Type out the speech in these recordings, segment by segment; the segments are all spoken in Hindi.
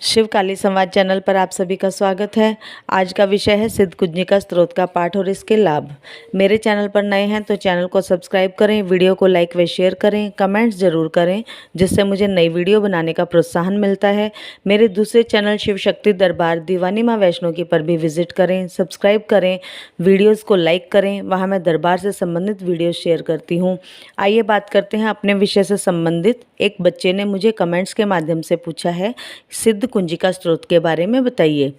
शिवकाली संवाद चैनल पर आप सभी का स्वागत है। आज का विषय है सिद्ध कुंजिका स्त्रोत का पाठ और इसके लाभ। मेरे चैनल पर नए हैं तो चैनल को सब्सक्राइब करें, वीडियो को लाइक व शेयर करें, कमेंट्स ज़रूर करें जिससे मुझे नई वीडियो बनाने का प्रोत्साहन मिलता है। मेरे दूसरे चैनल शिव शक्ति दरबार दीवानी माँ वैष्णो की पर भी विजिट करें, सब्सक्राइब करें, वीडियोज़ को लाइक करें। वहाँ मैं दरबार से संबंधित वीडियो शेयर करती हूँ। आइए बात करते हैं अपने विषय से संबंधित। एक बच्चे ने मुझे कमेंट्स के माध्यम से पूछा है, सिद्ध कुंजिका स्त्रोत के बारे में बताइए।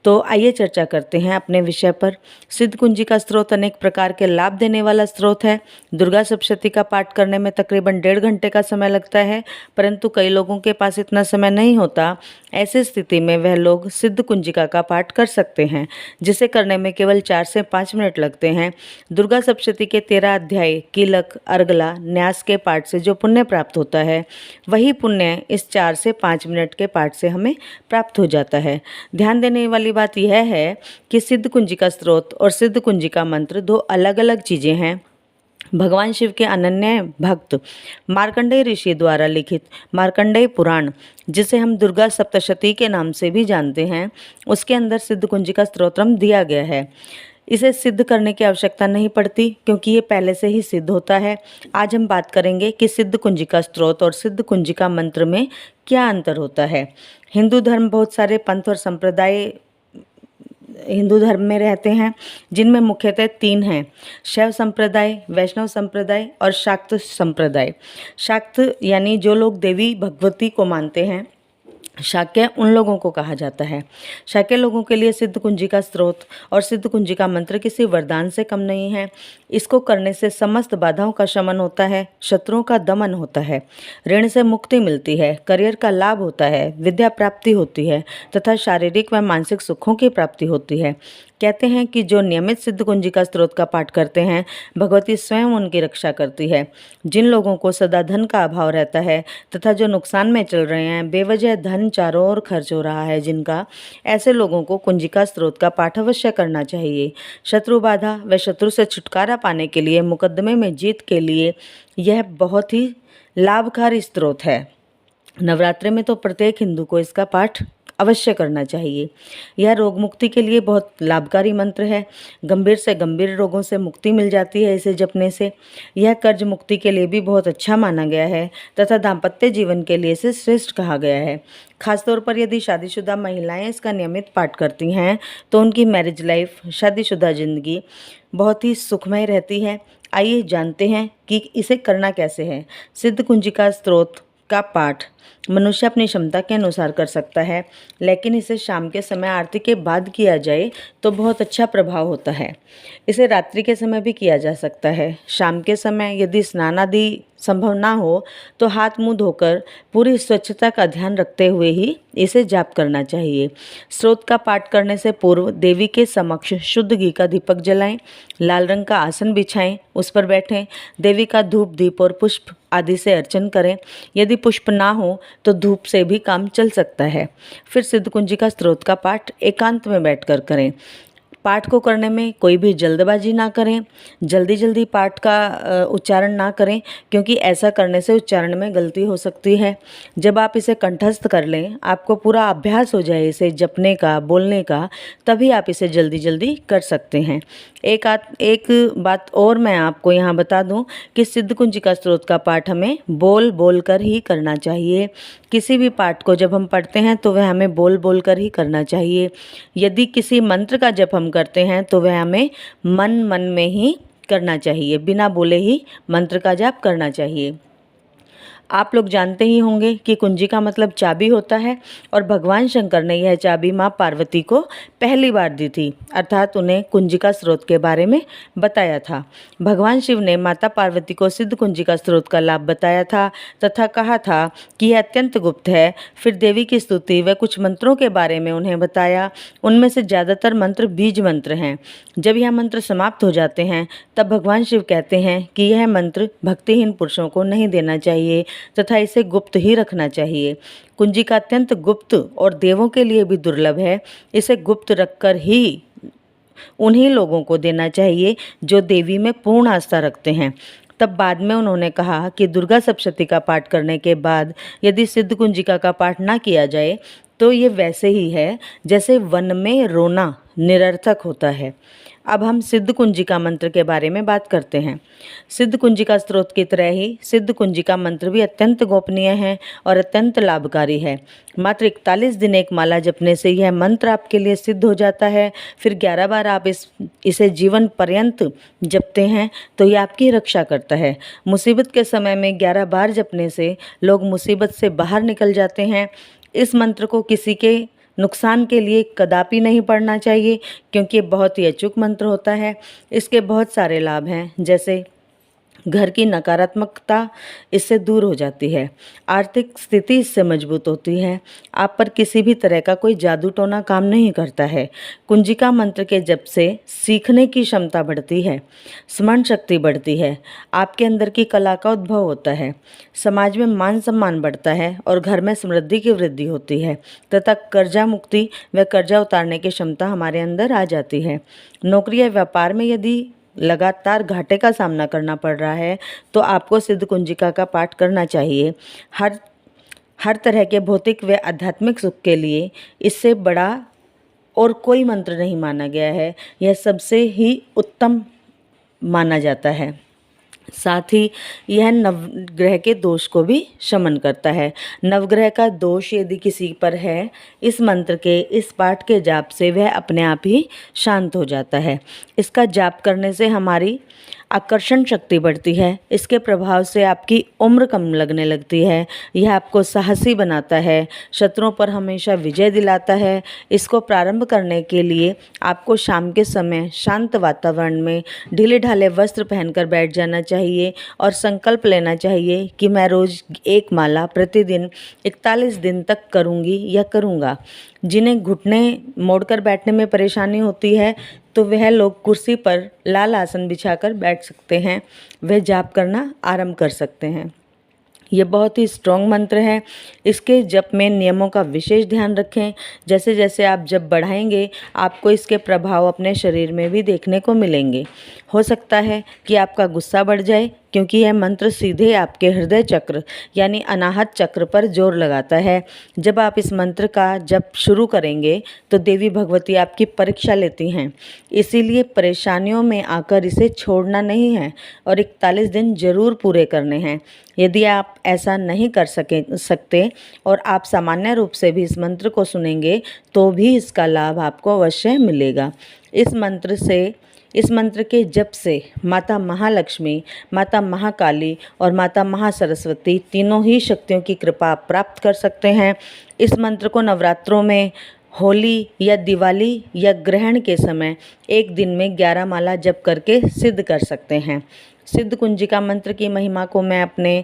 तो आइए चर्चा करते हैं अपने विषय पर। सिद्ध कुंजिका स्त्रोत अनेक प्रकार के लाभ देने वाला स्त्रोत है। दुर्गा सप्तशती का पाठ करने में तकरीबन 1.5 घंटे का समय लगता है, परंतु कई लोगों के पास इतना समय नहीं होता। ऐसी स्थिति में वह लोग सिद्ध कुंजिका का पाठ कर सकते हैं, जिसे करने में केवल 4 से 5 मिनट लगते हैं। दुर्गा सप्तशती के 13 अध्याय कीलक, अर्गला, न्यास के पाठ से जो पुण्य प्राप्त होता है, वही पुण्य इस 4 से 5 मिनट के पाठ से हमें प्राप्त हो जाता है। ध्यान देने वाली बात यह है कि सिद्ध कुंजिका स्त्रोत और सिद्ध कुंजिका मंत्र दो अलग अलग चीजें हैं। भगवान शिव के अनन्य भक्त मार्कंडेय ऋषि द्वारा लिखित मार्कंडेय पुराण, जिसे हम दुर्गा सप्तशती के नाम से भी जानते हैं, उसके अंदर सिद्ध कुंजिका स्तोत्रम दिया गया है। इसे सिद्ध करने की आवश्यकता नहीं पड़ती क्योंकि ये पहले से ही सिद्ध होता है। आज हम बात करेंगे कि सिद्ध कुंजिका स्त्रोत और सिद्ध कुंजिका मंत्र में क्या अंतर होता है। हिंदू धर्म बहुत सारे पंथ और संप्रदाय हिंदू धर्म में रहते हैं, जिनमें मुख्यतः 3 हैं: शैव संप्रदाय, वैष्णव संप्रदाय और शाक्त संप्रदाय। शाक्त यानी जो लोग देवी भगवती को मानते हैं, शाक्य उन लोगों को कहा जाता है। शाक्य लोगों के लिए सिद्ध कुंजिका स्त्रोत और सिद्ध कुंजिका मंत्र किसी वरदान से कम नहीं है। इसको करने से समस्त बाधाओं का शमन होता है, शत्रुओं का दमन होता है, ऋण से मुक्ति मिलती है, करियर का लाभ होता है, विद्या प्राप्ति होती है तथा शारीरिक व मानसिक सुखों की प्राप्ति होती है। कहते हैं कि जो नियमित सिद्ध कुंजिका स्त्रोत का पाठ करते हैं, भगवती स्वयं उनकी रक्षा करती है। जिन लोगों को सदा धन का अभाव रहता है तथा जो नुकसान में चल रहे हैं, बेवजह धन चारों ओर खर्च हो रहा है जिनका, ऐसे लोगों को कुंजिका स्त्रोत का पाठ अवश्य करना चाहिए। शत्रु बाधा व शत्रु से छुटकारा पाने के लिए, मुकदमे में जीत के लिए यह बहुत ही लाभकारी स्त्रोत है। नवरात्रि में तो प्रत्येक हिंदू को इसका पाठ अवश्य करना चाहिए। यह रोग मुक्ति के लिए बहुत लाभकारी मंत्र है। गंभीर से गंभीर रोगों से मुक्ति मिल जाती है इसे जपने से। यह कर्ज मुक्ति के लिए भी बहुत अच्छा माना गया है तथा दाम्पत्य जीवन के लिए इसे श्रेष्ठ कहा गया है। खासतौर पर यदि शादीशुदा महिलाएं इसका नियमित पाठ करती हैं तो उनकी मैरिज लाइफ, शादीशुदा जिंदगी बहुत ही सुखमय रहती है। आइए जानते हैं कि इसे करना कैसे है। सिद्ध कुंजिका स्त्रोत का पाठ मनुष्य अपनी क्षमता के अनुसार कर सकता है, लेकिन इसे शाम के समय आरती के बाद किया जाए तो बहुत अच्छा प्रभाव होता है। इसे रात्रि के समय भी किया जा सकता है। शाम के समय यदि स्नान आदि संभव ना हो तो हाथ मुंह धोकर पूरी स्वच्छता का ध्यान रखते हुए ही इसे जाप करना चाहिए। स्त्रोत का पाठ करने से पूर्व देवी के समक्ष शुद्ध घी का दीपक जलाएं, लाल रंग का आसन बिछाएं, उस पर बैठें, देवी का धूप, दीप और पुष्प आदि से अर्चन करें। यदि पुष्प ना हो तो धूप से भी काम चल सकता है। फिर सिद्ध कुंजिका स्त्रोत का पाठ एकांत में बैठकर करें। पाठ को करने में कोई भी जल्दबाजी ना करें, जल्दी जल्दी पाठ का उच्चारण ना करें, क्योंकि ऐसा करने से उच्चारण में गलती हो सकती है। जब आप इसे कंठस्थ कर लें, आपको पूरा अभ्यास हो जाए इसे जपने का, बोलने का, तभी आप इसे जल्दी जल्दी कर सकते हैं। एक बात और मैं आपको यहाँ बता दूं कि सिद्ध कुंजिका स्त्रोत का पाठ हमें बोल बोल कर ही करना चाहिए। किसी भी पाठ को जब हम पढ़ते हैं तो वह हमें बोल बोल कर ही करना चाहिए। यदि किसी मंत्र का जप हम करते हैं तो वह हमें मन मन में ही करना चाहिए, बिना बोले ही मंत्र का जाप करना चाहिए। आप लोग जानते ही होंगे कि कुंजी का मतलब चाबी होता है और भगवान शंकर ने यह चाबी माँ पार्वती को पहली बार दी थी, अर्थात उन्हें कुंजिका स्त्रोत के बारे में बताया था। भगवान शिव ने माता पार्वती को सिद्ध कुंजिका स्त्रोत का लाभ बताया था तथा कहा था कि यह अत्यंत गुप्त है। फिर देवी की स्तुति व कुछ मंत्रों के बारे में उन्हें बताया। उनमें से ज़्यादातर मंत्र बीज मंत्र हैं। जब यह मंत्र समाप्त हो जाते हैं तब भगवान शिव कहते हैं कि यह मंत्र भक्तिहीन पुरुषों को नहीं देना चाहिए तथा इसे गुप्त ही रखना चाहिए। कुंजिका अत्यंत गुप्त और देवों के लिए भी दुर्लभ है। इसे गुप्त रखकर ही उन्हीं लोगों को देना चाहिए जो देवी में पूर्ण आस्था रखते हैं। तब बाद में उन्होंने कहा कि दुर्गा सप्तशती का पाठ करने के बाद यदि सिद्ध कुंजिका का पाठ ना किया जाए तो ये वैसे ही है जैसे वन में रोना निरर्थक होता है। अब हम सिद्ध कुंजिका मंत्र के बारे में बात करते हैं। सिद्ध कुंजिका स्त्रोत की तरह ही सिद्ध कुंजिका मंत्र भी अत्यंत गोपनीय है और अत्यंत लाभकारी है। मात्र 41 दिन एक माला जपने से यह मंत्र आपके लिए सिद्ध हो जाता है। फिर 11 बार आप इसे जीवन पर्यंत जपते हैं तो यह आपकी रक्षा करता है। मुसीबत के समय में 11 बार जपने से लोग मुसीबत से बाहर निकल जाते हैं। इस मंत्र को किसी के नुकसान के लिए कदापि नहीं पढ़ना चाहिए, क्योंकि ये बहुत ही अचूक मंत्र होता है। इसके बहुत सारे लाभ हैं, जैसे घर की नकारात्मकता इससे दूर हो जाती है, आर्थिक स्थिति इससे मजबूत होती है, आप पर किसी भी तरह का कोई जादू टोना काम नहीं करता है। कुंजिका मंत्र के जप से सीखने की क्षमता बढ़ती है, स्मरण शक्ति बढ़ती है, आपके अंदर की कला का उद्भव होता है, समाज में मान सम्मान बढ़ता है और घर में समृद्धि की वृद्धि होती है तथा कर्जा मुक्ति व कर्जा उतारने की क्षमता हमारे अंदर आ जाती है। नौकरी या व्यापार में यदि लगातार घाटे का सामना करना पड़ रहा है तो आपको सिद्ध कुंजिका का पाठ करना चाहिए। हर तरह के भौतिक व आध्यात्मिक सुख के लिए इससे बड़ा और कोई मंत्र नहीं माना गया है। यह सबसे ही उत्तम माना जाता है। साथ ही यह नवग्रह के दोष को भी शमन करता है। नवग्रह का दोष यदि किसी पर है, इस मंत्र के इस पाठ के जाप से वह अपने आप ही शांत हो जाता है। इसका जाप करने से हमारी आकर्षण शक्ति बढ़ती है। इसके प्रभाव से आपकी उम्र कम लगने लगती है। यह आपको साहसी बनाता है, शत्रुओं पर हमेशा विजय दिलाता है। इसको प्रारंभ करने के लिए आपको शाम के समय शांत वातावरण में ढीले ढाले वस्त्र पहनकर बैठ जाना चाहिए और संकल्प लेना चाहिए कि मैं रोज़ एक माला प्रतिदिन 41 दिन तक करूँगी या करूँगा। जिन्हें घुटने मोड़कर बैठने में परेशानी होती है तो वह लोग कुर्सी पर लाल आसन बिछाकर बैठ सकते हैं, वह जाप करना आरंभ कर सकते हैं। ये बहुत ही स्ट्रॉन्ग मंत्र है। इसके जप में नियमों का विशेष ध्यान रखें। जैसे जैसे आप जप बढ़ाएंगे आपको इसके प्रभाव अपने शरीर में भी देखने को मिलेंगे। हो सकता है कि आपका गुस्सा बढ़ जाए, क्योंकि यह मंत्र सीधे आपके हृदय चक्र यानी अनाहत चक्र पर जोर लगाता है। जब आप इस मंत्र का जप शुरू करेंगे तो देवी भगवती आपकी परीक्षा लेती हैं, इसीलिए परेशानियों में आकर इसे छोड़ना नहीं है और 41 दिन जरूर पूरे करने हैं। यदि आप ऐसा नहीं कर सकते और आप सामान्य रूप से भी इस मंत्र को सुनेंगे तो भी इसका लाभ आपको अवश्य मिलेगा। इस मंत्र के जप से माता महालक्ष्मी, माता महाकाली और माता महासरस्वती तीनों ही शक्तियों की कृपा प्राप्त कर सकते हैं। इस मंत्र को नवरात्रों में, होली या दिवाली या ग्रहण के समय एक दिन में 11 माला जप करके सिद्ध कर सकते हैं। सिद्ध कुंजिका मंत्र की महिमा को मैं अपने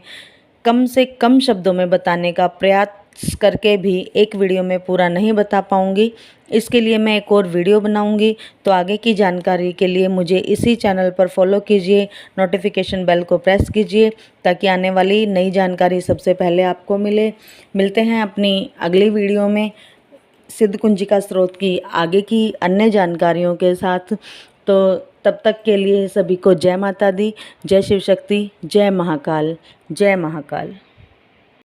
कम से कम शब्दों में बताने का प्रयास करके भी एक वीडियो में पूरा नहीं बता पाऊँगी। इसके लिए मैं एक और वीडियो बनाऊंगी। तो आगे की जानकारी के लिए मुझे इसी चैनल पर फॉलो कीजिए, नोटिफिकेशन बेल को प्रेस कीजिए ताकि आने वाली नई जानकारी सबसे पहले आपको मिले। मिलते हैं अपनी अगली वीडियो में सिद्ध कुंजिका स्त्रोत की आगे की अन्य जानकारियों के साथ। तो तब तक के लिए सभी को जय माता दी, जय शिव शक्ति, जय महाकाल, जय महाकाल।